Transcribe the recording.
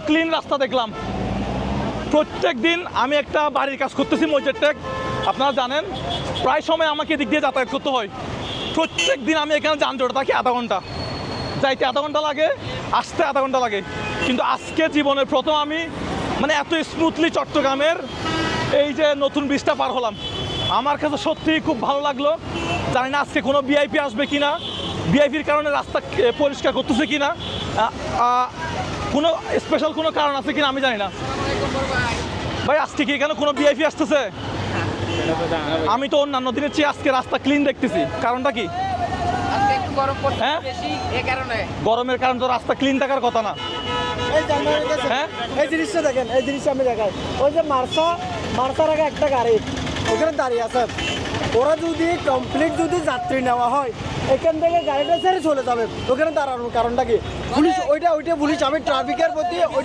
Clean রাস্তা দেখলাম। প্রত্যেক দিন আমি একটা বাড়ির কাজ করতেছি মসজিদ টেক, আপনারা জানেন প্রায় সময় আমাকে এদিক দিয়ে যাতায়াত করতে হয়। প্রত্যেক দিন আমি এখানে যানজট থাকি আধা ঘন্টা, যাইতে আধা ঘন্টা লাগে, আসতে আধা ঘন্টা লাগে। কিন্তু আজকে জীবনের প্রথম আমি মানে এত স্মুথলি চট্টগ্রামের এই যে নতুন ব্রিজটা পার হলাম, আমার কাছে সত্যিই খুব ভালো লাগলো। জানি না আজকে কোনো ভিআইপি আসবে কি না, ভিআইপির কারণে রাস্তা পরিষ্কার করতেছে কি না, কোনো স্পেশাল কোনো কারণ আছে কিনা আমি জানি না। ভাই আজকে কি এখানে কোনো ভিআইপি আসতেছে? আমি তো অন্যান্য দিনের চেয়ে আজকে রাস্তা ক্লিন দেখতেছি, কারণটা কি? হ্যাঁ, গরমের কারণে তো রাস্তা ক্লিন থাকার কথা না। হ্যাঁ, এই জিনিসটা দেখেন, এই জিনিসটা আমি দেখাই। ওই যে মার্সার আগে একটা গাড়ি ওখানে দাঁড়িয়ে আছে, ওরা যদি কমপ্লিট যদি যাত্রী নেওয়া হয় এখান থেকে গাড়িটা ছেড়ে চলে যাবে, ওখানে দাঁড়ানোর কারণটা কি? পুলিশ ওইটা পুলিশ, আমি ট্রাফিকের প্রতি